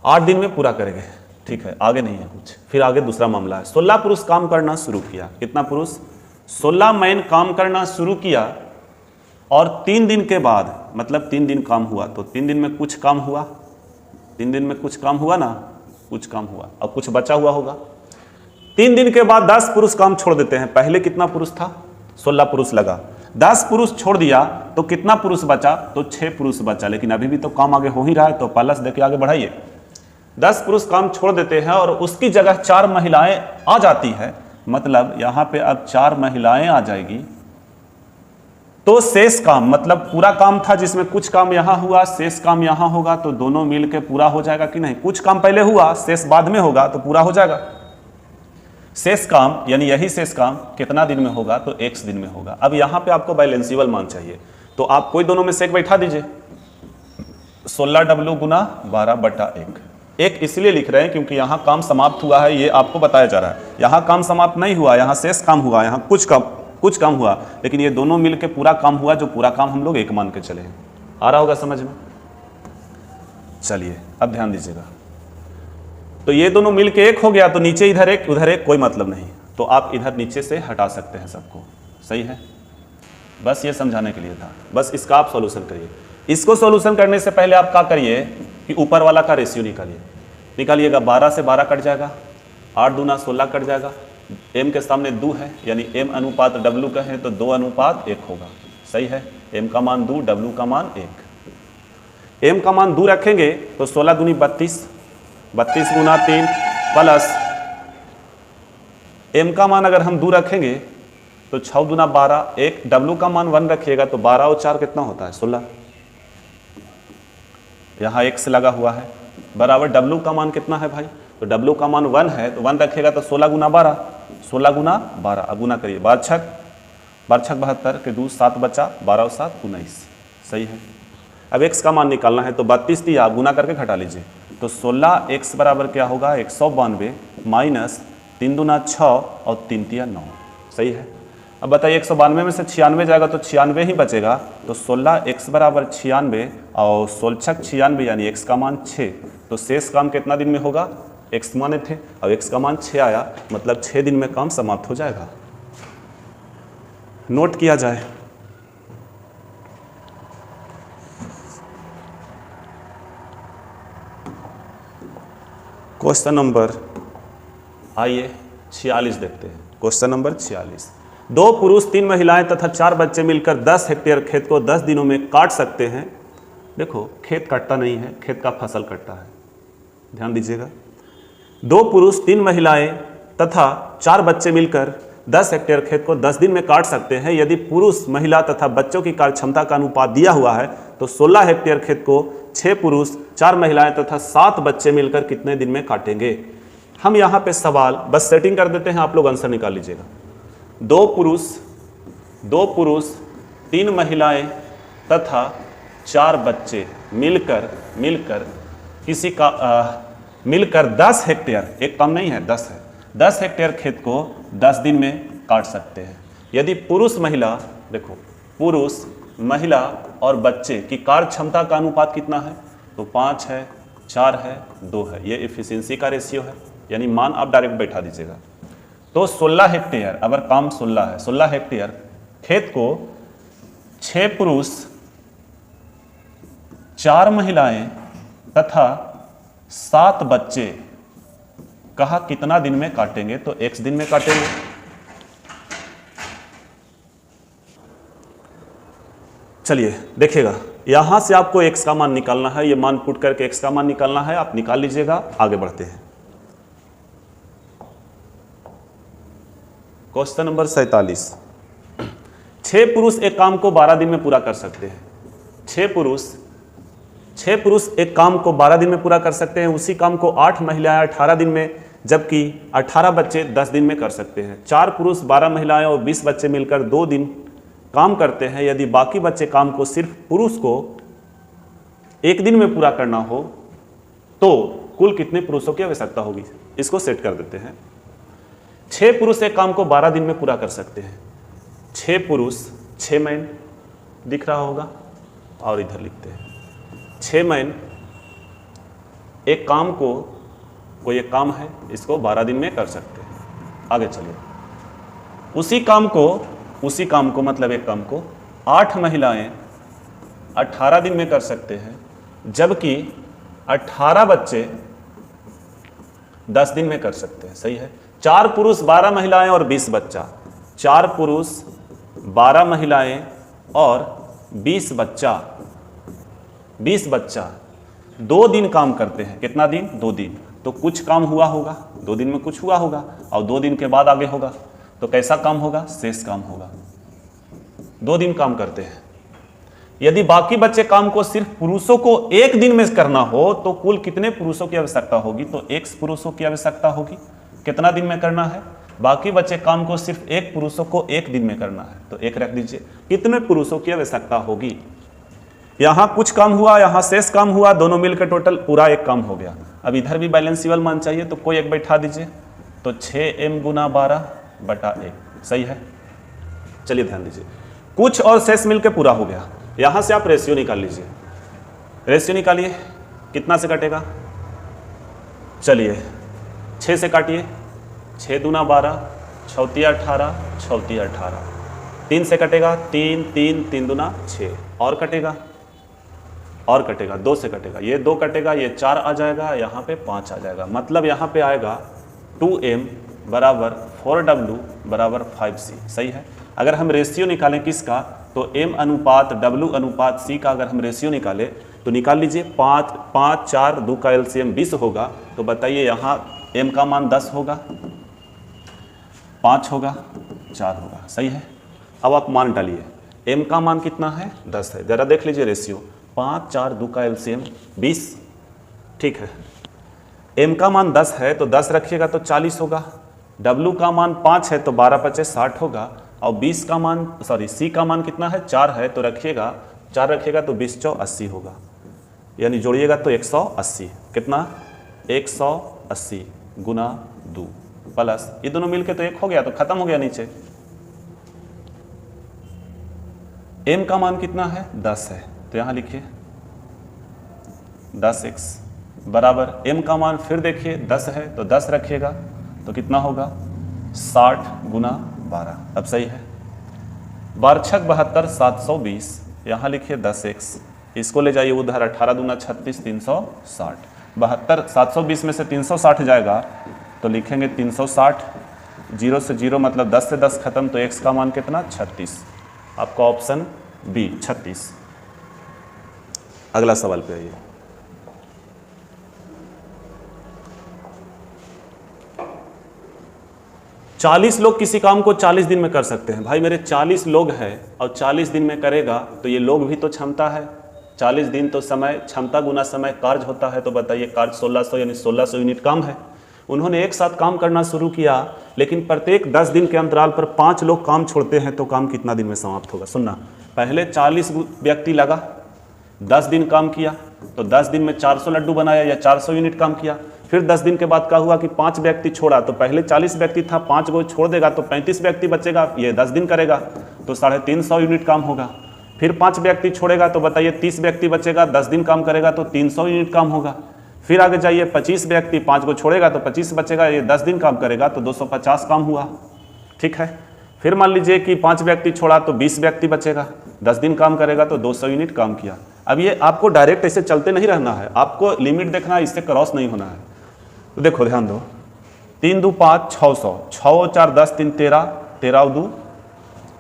8 दिन में पूरा करेंगे। ठीक है, आगे नहीं है कुछ। फिर आगे दूसरा मामला है, 16 पुरुष काम करना शुरू किया। कितना पुरुष? 16 मैन काम करना शुरू किया और 3 दिन के बाद, मतलब 3 दिन काम हुआ, तो 3 दिन में कुछ काम हुआ, 3 दिन में कुछ काम हुआ ना, कुछ काम हुआ और कुछ बचा हुआ होगा। 3 दिन के बाद 10 पुरुष काम छोड़ देते हैं। पहले कितना पुरुष था? 16 पुरुष लगा, 10 पुरुष छोड़ दिया तो कितना पुरुष बचा? तो 6 पुरुष बचा। लेकिन अभी भी तो काम आगे हो ही रहा है, तो प्लस देके आगे बढ़ाइए। 10 पुरुष काम छोड़ देते हैं और उसकी जगह 4 महिलाएं आ जाती है, मतलब यहां पे अब 4 महिलाएं आ जाएगी। तो शेष काम, मतलब पूरा काम था जिसमें कुछ काम यहां हुआ, शेष काम यहां होगा, तो दोनों मिलके पूरा हो जाएगा कि नहीं? कुछ काम पहले हुआ, शेष बाद में होगा, तो पूरा हो जाएगा। शेष काम यानी यही शेष काम कितना दिन में होगा? तो x दिन में होगा। अब यहां पे आपको बैलेंसिबल मान चाहिए, तो आप कोई दोनों में से एक बैठा दीजिए। 16W गुना 12/1। एक इसलिए लिख रहे हैं क्योंकि यहां काम समाप्त हुआ है, ये आपको बताया जा रहा है। यहां काम समाप्त नहीं हुआ, यहां शेष काम हुआ, यहां कुछ काम हुआ, लेकिन ये दोनों मिलकर पूरा काम हुआ, जो पूरा काम हम लोग एक मान के चले हैं। आ रहा होगा समझ में? चलिए अब ध्यान दीजिएगा। तो ये दोनों मिलके एक हो गया, तो नीचे इधर एक उधर एक, कोई मतलब नहीं, तो आप इधर नीचे से हटा सकते हैं सबको। सही है, बस ये समझाने के लिए था। बस इसका आप सॉल्यूशन करिए। इसको सॉल्यूशन करने से पहले आप क्या करिए कि ऊपर वाला का रेशियो निकालिएगा। 12 से 12 कट जाएगा, 8 दूना 16 कट जाएगा। m के सामने 2 है, यानी m अनुपात w का है, तो 2 अनुपात 1 होगा। सही है, m का मान 2, w का मान 1। m का मान 2 रखेंगे तो 16 दूनी 32, 32 गुना 3 प्लस m का मान अगर हम 2 रखेंगे तो 6 दूना 12, एक w का मान 1 रखिएगा तो 12 और 4 कितना होता है 16। यहाँ x लगा हुआ है बराबर w का मान कितना है भाई, तो w का मान 1 है तो 1 रखेगा तो 16 गुना 12, 16 गुना 12। अब गुना करिए, 12 छक 72 के 2 7 बचा, 12 और 7 19, सही है। अब x का मान निकालना है तो 32 दिया, गुना करके घटा लीजिए तो 16x बराबर क्या होगा 192 माइनस 3 दूना 6 और 3 तिया 9, सही है। अब बताइए 192 में से 96 जाएगा तो 96 ही बचेगा, तो 16x बराबर 96 और 16 छक 96 यानी x का मान 6, तो शेष काम कितना दिन में होगा, x माने थे अब x का मान 6 आया, मतलब 6 दिन में काम समाप्त हो जाएगा। नोट किया जाए। क्वेश्चन नंबर आइए 46 देखते हैं। क्वेश्चन नंबर 46, 2 पुरुष 3 महिलाएं तथा 4 बच्चे मिलकर 10 हेक्टेयर खेत को 10 दिनों में काट सकते हैं। देखो खेत कटता नहीं है, खेत का फसल कटता है, ध्यान दीजिएगा। 2 पुरुष 3 महिलाएं तथा 4 बच्चे मिलकर 10 हेक्टेयर खेत को 10 दिन में काट सकते हैं। यदि पुरुष महिला तथा बच्चों की कार्य क्षमता का अनुपात दिया हुआ है तो 16 हेक्टेयर खेत को 6 पुरुष 4 महिलाएं तथा 7 बच्चे मिलकर कितने दिन में काटेंगे। हम यहाँ पे सवाल बस सेटिंग कर देते हैं, आप लोग आंसर निकाल लीजिएगा। 2 पुरुष 3 महिलाएं तथा 4 बच्चे मिलकर किसी का मिलकर 10 हेक्टेयर, एक कम नहीं है 10 है, 10 हेक्टेयर खेत को 10 दिन में काट सकते हैं। यदि पुरुष महिला, देखो पुरुष महिला और बच्चे की कार्य क्षमता का अनुपात कितना है, तो 5 है 4 है 2 है, ये एफिशिएंसी का रेशियो है, यानी मान आप डायरेक्ट बैठा दीजिएगा। तो 16 हेक्टेयर, अगर काम 16 है, 16 हेक्टेयर खेत को 6 पुरुष 4 महिलाएं तथा 7 बच्चे कहा कितना दिन में काटेंगे, तो x दिन में काटेंगे। चलिए देखिएगा, यहां से आपको x का मान निकालना है, ये मान पुट करके x का मान निकालना है, आप निकाल लीजिएगा। आगे बढ़ते हैं। क्वेश्चन नंबर 47, 6 पुरुष एक काम को 12 दिन में पूरा कर सकते हैं। 6 पुरुष एक काम को 12 दिन में पूरा कर सकते हैं, उसी काम को 8 महिलाएं 18 दिन में, जबकि 18 बच्चे 10 दिन में कर सकते हैं। 4 पुरुष 12 महिलाएं और 20 बच्चे मिलकर 2 दिन काम करते हैं। यदि बाकी बच्चे काम को सिर्फ पुरुष को 1 दिन में पूरा करना हो तो कुल कितने पुरुषों की आवश्यकता होगी, इसको सेट कर देते हैं। 6 पुरुष एक काम को 12 दिन में पूरा कर सकते हैं। 6 पुरुष, 6 मैन दिख रहा होगा, और इधर लिखते हैं 6 मैन एक काम को, कोई एक काम है, इसको 12 दिन में कर सकते हैं। आगे चलिए, उसी काम को मतलब एक काम को 8 महिलाएं 18 दिन में कर सकते हैं, जबकि 18 बच्चे 10 दिन में कर सकते हैं, सही है। 4 पुरुष 12 महिलाएं और 20 बच्चा, 4 पुरुष 12 महिलाएं और 20 बच्चा 2 दिन काम करते हैं। कितना दिन, 2 दिन। तो कुछ काम हुआ होगा, 2 दिन में कुछ हुआ होगा, और 2 दिन के बाद आगे होगा, तो कैसा काम होगा, शेष काम होगा। 2 दिन काम करते हैं। यदि बाकी बच्चे काम को सिर्फ पुरुषों को 1 दिन में करना हो तो कुल कितने पुरुषों की आवश्यकता होगी, तो 1 पुरुषों की आवश्यकता होगी। कितना दिन में करना है, बाकी बच्चे काम को सिर्फ 1 पुरुषों को 1 दिन में करना है, तो 1 रख दीजिए। कितने पुरुषों की आवश्यकता होगी, यहाँ कुछ काम हुआ, यहाँ शेष काम हुआ, दोनों मिलकर टोटल पूरा 1 काम हो गया। अब इधर भी बैलेंसिबल मान चाहिए तो कोई एक बैठा दीजिए, तो 6m गुना 12/1, सही है। चलिए ध्यान दीजिए, कुछ और शेष मिलकर पूरा हो गया। यहाँ से आप रेशियो निकाल लीजिए, रेशियो निकालिए, कितना से कटेगा, चलिए 6 से काटिए, 6 दूना 12, 6 तिया 18, 6 तिया 18, 3 से कटेगा, 3 दूना 6, और कटेगा 2 से कटेगा, ये 2 कटेगा, ये 4 आ जाएगा, यहाँ पे 5 आ जाएगा। मतलब यहाँ पे आएगा 2m बराबर 4w बराबर 5c, सही है। अगर हम रेशियो निकालें किसका, तो m अनुपात w अनुपात c का अगर हम रेशियो निकालें तो निकाल लीजिए। 5 4 2 का एलसीएम 20 होगा, तो बताइए यहाँ m का मान 10 होगा। 5 होगा, 4 होगा, सही है। अब आप मान डालिए, m का मान कितना है 10 है, जरा देख लीजिए रेशियो, 5 4 2 का एलसीएम 20, ठीक है। m का मान 10 है तो 10 रखिएगा तो 40 होगा, w का मान 5 है तो 12 पचे 60 होगा, और 20 का मान c का मान कितना है 4 है तो रखिएगा 4 रखिएगा तो 20 चौ 80 होगा, यानी जोड़िएगा तो 180, कितना 180 गुना 2 प्लस ये दोनों मिलके तो 1 हो गया, तो खत्म हो गया नीचे। m का मान कितना है 10 है तो यहां लिखिए 10x बराबर m का मान फिर देखिए 10 है तो 10 रखिएगा तो कितना होगा 60 गुना 12। अब सही है, 12 छक 72 720, यहाँ लिखिए 10x, इसको ले जाइए उधर 18 दूना 36 360, 72 720 में से 360 जाएगा तो लिखेंगे 360, 0 से 0 मतलब 10 से 10 खत्म, तो x का मान कितना 36, आपका ऑप्शन बी 36। अगला सवाल पे आइए। चालीस लोग किसी काम को 40 दिन में कर सकते हैं। भाई मेरे 40 लोग हैं और 40 दिन में करेगा तो ये लोग भी तो क्षमता है, 40 दिन तो समय, क्षमता गुना समय कार्य होता है, तो बताइए कार्य 1600 यानी 1600 यूनिट काम है। उन्होंने एक साथ काम करना शुरू किया, लेकिन प्रत्येक 10 दिन के अंतराल पर 5 लोग काम छोड़ते हैं तो काम कितना दिन में समाप्त होगा। सुनना, पहले 40 व्यक्ति लगा, 10 दिन काम किया तो 10 दिन में 400 लड्डू बनाया या 400 यूनिट काम किया। फिर 10 दिन के बाद क्या हुआ कि 5 व्यक्ति छोड़ा, तो पहले 40 व्यक्ति था, 5 को छोड़ देगा तो 35 व्यक्ति बचेगा, ये 10 दिन करेगा तो 350 यूनिट काम होगा। फिर 5 व्यक्ति छोड़ेगा तो बताइए 30 व्यक्ति बचेगा, 10 दिन काम करेगा तो 300 यूनिट काम होगा। फिर आगे जाइए 25 व्यक्ति, 5 को छोड़ेगा तो 25 बचेगा, ये 10 दिन काम करेगा तो 250 काम हुआ, ठीक है। फिर मान लीजिए कि 5 व्यक्ति छोड़ा तो 20 व्यक्ति बचेगा, 10 दिन काम करेगा तो 200 यूनिट काम किया। अब ये आपको डायरेक्ट ऐसे चलते नहीं रहना है, आपको लिमिट देखना है, इससे क्रॉस नहीं होना है। तो देखो ध्यान दो, 3 2 5 600, 6 4 10 3 13, 13 2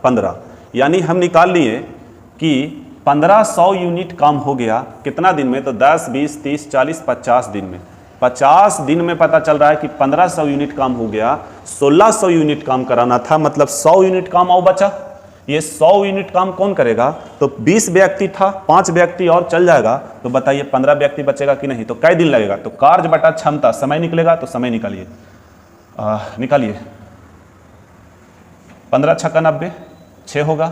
15, यानी हम निकाल लिए कि 1500 यूनिट काम हो गया कितना दिन में, तो 10 20 30 40 50 दिन में। 50 दिन में पता चल रहा है कि 1500 यूनिट काम हो गया, 1600 यूनिट काम कराना था, मतलब 100 यूनिट काम और बचा। ये 100 यूनिट काम कौन करेगा, तो 20 व्यक्ति था, 5 व्यक्ति और चल जाएगा तो बताइए 15 व्यक्ति बचेगा कि नहीं, तो कई दिन लगेगा, तो कार्य बटा क्षमता समय निकलेगा, तो समय निकालिए, निकालिए 15 छक्का 90, 6 होगा,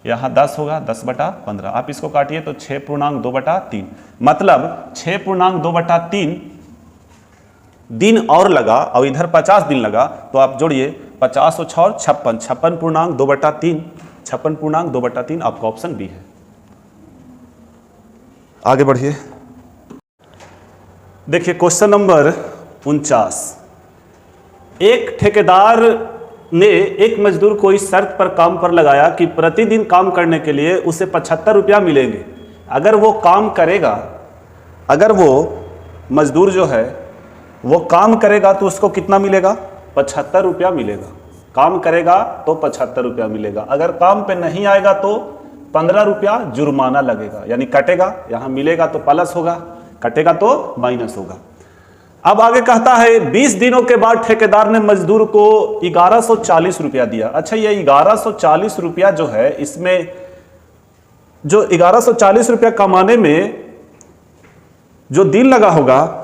यहाँ 10 होगा, 10 बटा 15, आप इसको काटिए तो 6.2/3, मतलब 6.2/3 दिन और लगा, और इधर 50 दिन लगा, तो आप जोड़िए 50 और 6 56, 56.2/3, 56.2/3 आपका ऑप्शन बी है। आगे बढ़िए, देखिए क्वेश्चन नंबर 49। एक ठेकेदार ने एक मजदूर को इस शर्त पर काम पर लगाया कि प्रतिदिन काम करने के लिए उसे 75 रुपया मिलेंगे। अगर वो काम करेगा, अगर वो मजदूर जो है वो काम करेगा तो उसको कितना मिलेगा, 75 रुपया मिलेगा। काम करेगा तो 75 रुपया मिलेगा, अगर काम पे नहीं आएगा तो 15 रुपया जुर्माना लगेगा, यानी कटेगा, यहाँ मिलेगा तो प्लस होगा, कटेगा तो माइनस होगा। अब आगे कहता है 20 दिनों के बाद ठेकेदार ने मजदूर को 1140 रुपया दिया। अच्छा, ये 1140 रुपया जो है, इसमें जो 1140 रुपया कमाने में जो दिन लगा होगा,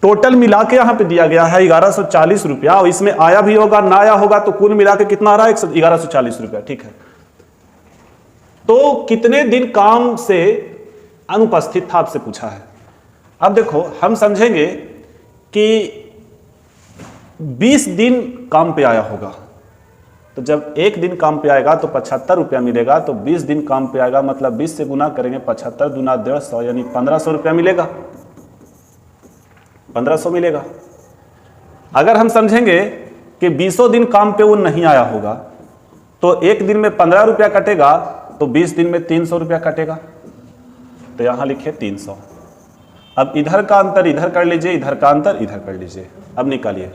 टोटल मिला के यहां पे दिया गया है 1140 रुपया, और इसमें आया भी होगा ना आया होगा, तो कुल मिला के कितना आ रहा है 1140 रुपया, ठीक है। तो कितने दिन काम से अनुपस्थित था, आपसे पूछा है। अब देखो हम समझेंगे कि 20 दिन काम पे आया होगा, तो जब एक दिन काम पे आएगा तो 75 रुपया मिलेगा, तो 20 दिन काम पे आएगा मतलब 20 से गुना करेंगे, 75 दूना 150, यानी 1500 रुपया मिलेगा, 1500 मिलेगा। अगर हम समझेंगे कि 20 दिन काम पे वो नहीं आया होगा, तो एक दिन में 15 रुपया कटेगा, तो 20 दिन में 300 रुपया कटेगा, तो यहां लिखे 300। अब इधर का अंतर इधर कर लीजिए, इधर का अंतर इधर कर लीजिए। अब निकालिए,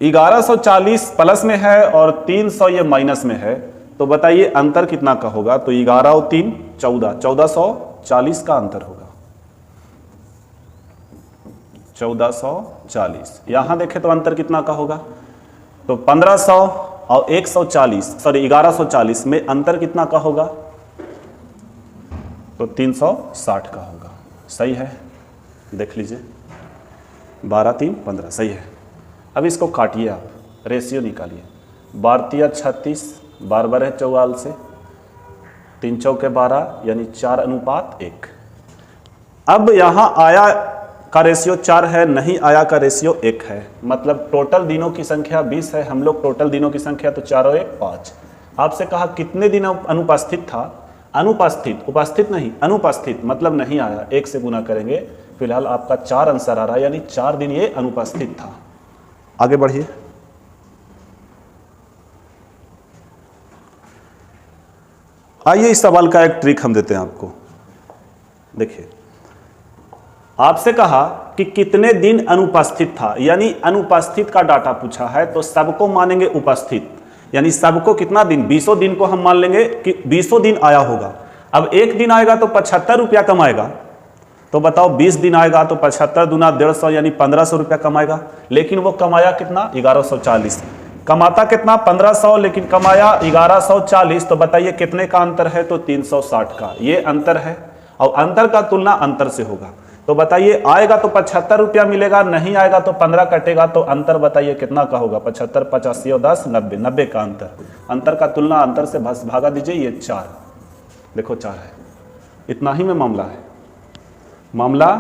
1140 प्लस में है और 300 ये माइनस में है, तो बताइए अंतर कितना का होगा, तो 11 और 3 14, 1440 का अंतर होगा, 1440। यहां देखें तो अंतर कितना का होगा, तो 1500 और 1140 में अंतर कितना का होगा? तो 360 का होगा। सही है, देख लीजिए 12 3 15 सही है। अब इसको काटिए आप, रेशियो निकालिए। 12 36, 12 44, 3 चौके 12 यानी 4:1। अब यहाँ आया का रेशियो 4 है, नहीं आया का रेशियो 1 है, मतलब टोटल दिनों की संख्या 20 है। हम लोग टोटल दिनों की संख्या तो 4 और 1 5। आपसे कहा कितने दिन अनुपस्थित था? अनुपस्थित, उपस्थित नहीं, अनुपस्थित मतलब नहीं आया, 1 से गुना करेंगे। फिलहाल आपका 4 आंसर आ रहा है, यानी 4 दिन ये अनुपस्थित था। आगे बढ़िए। आइए इस सवाल का एक ट्रिक हम देते हैं आपको। देखिए, आपसे कहा कि कितने दिन अनुपस्थित था, यानी अनुपस्थित का डाटा पूछा है, तो सबको मानेंगे उपस्थित, यानी सबको कितना दिन, 20 दिन को हम मान लेंगे कि 20 दिन आया होगा। अब एक दिन आएगा तो 75 रुपया कमाएगा, तो बताओ 20 दिन आएगा तो 75 दूना 150 यानी 1500 रुपया कमाएगा। लेकिन वो कमाया कितना? 1140। कमाता कितना? 1500, लेकिन कमाया 1140। तो बताइए कितने का अंतर है? तो 360 का ये अंतर है, और अंतर का तुलना अंतर से होगा। तो बताइए आएगा तो 75 रुपया मिलेगा, नहीं आएगा तो 15 कटेगा, तो अंतर बताइए कितना का होगा? 75 85 और 10 90, 90 का अंतर। अंतर का तुलना अंतर से भागा दीजिए, ये 4, देखो 4 है। इतना ही में मामला है, मामला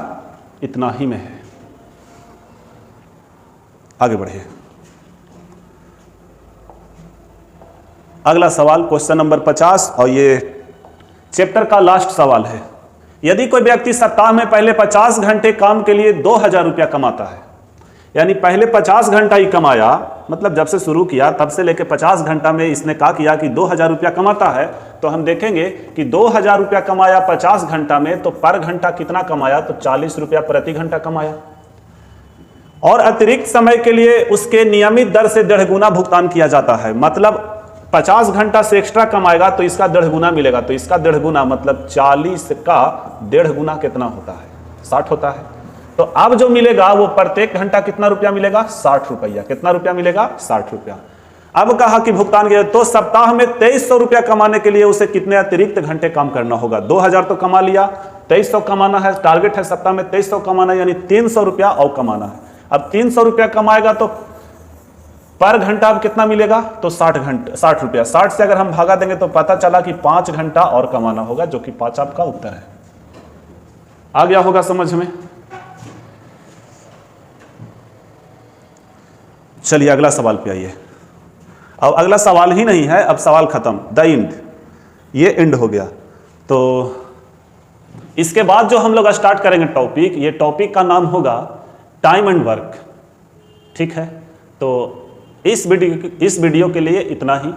इतना ही में है। आगे बढ़िए। अगला सवाल क्वेश्चन नंबर 50, और ये चैप्टर का लास्ट सवाल है। यदि कोई व्यक्ति सप्ताह में पहले 50 घंटे काम के लिए 2000 रुपया कमाता है, यानी पहले 50 घंटा ही कमाया, मतलब जब से शुरू किया तब से लेकर 50 घंटा में इसने कहा किया कि 2000 रुपया कमाता है, तो हम देखेंगे कि 2000 रुपया कमाया 50 घंटा में, तो पर घंटा कितना कमाया? तो 40 रुपया प्रति घंटा कमाया। और अतिरिक्त समय के लिए उसके नियमित दर से 1.5 गुना भुगतान किया जाता है, मतलब 50 घंटा से एक्स्ट्रा कमाएगा तो इसका 1.5 गुना मिलेगा। तो इसका 1.5 गुना मतलब 40 का 1.5 गुना कितना होता है? 60 होता है। तो अब जो मिलेगा वो प्रत्येक घंटा कितना रुपया मिलेगा? 60 रुपया। कितना रुपया मिलेगा? 60 रुपया। अब कहा कि भुगतान किया, तो सप्ताह में 2300 रुपया कमाने के लिए उसे कितने अतिरिक्त घंटे काम करना होगा? 2000 तो कमा लिया, 2300 कमाना है, टारगेट है सप्ताह में 2300 कमाना, यानी 300 रुपया और कमाना है। अब 300 रुपया कमाएगा तो पर घंटा अब कितना मिलेगा? तो 60 रुपया। 60 से अगर हम भागा देंगे तो पता चला कि 5 घंटा और कमाना होगा, जो कि 5 आपका उत्तर है। आ गया होगा समझ में? चलिए अगला सवाल पे आइए। अब अगला सवाल ही नहीं है, अब सवाल खत्म, द एंड, ये एंड हो गया। तो इसके बाद जो हम लोग स्टार्ट करेंगे टॉपिक, ये टॉपिक का नाम होगा टाइम एंड वर्क। ठीक है, तो इस वीडियो के लिए इतना ही।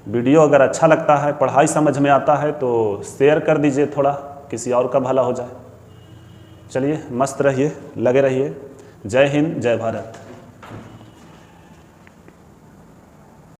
वीडियो अगर अच्छा लगता है, पढ़ाई समझ में आता है, तो शेयर कर दीजिए, थोड़ा किसी और का भला हो जाए। चलिए मस्त रहिए, लगे रहिए। जय हिंद, जय भारत।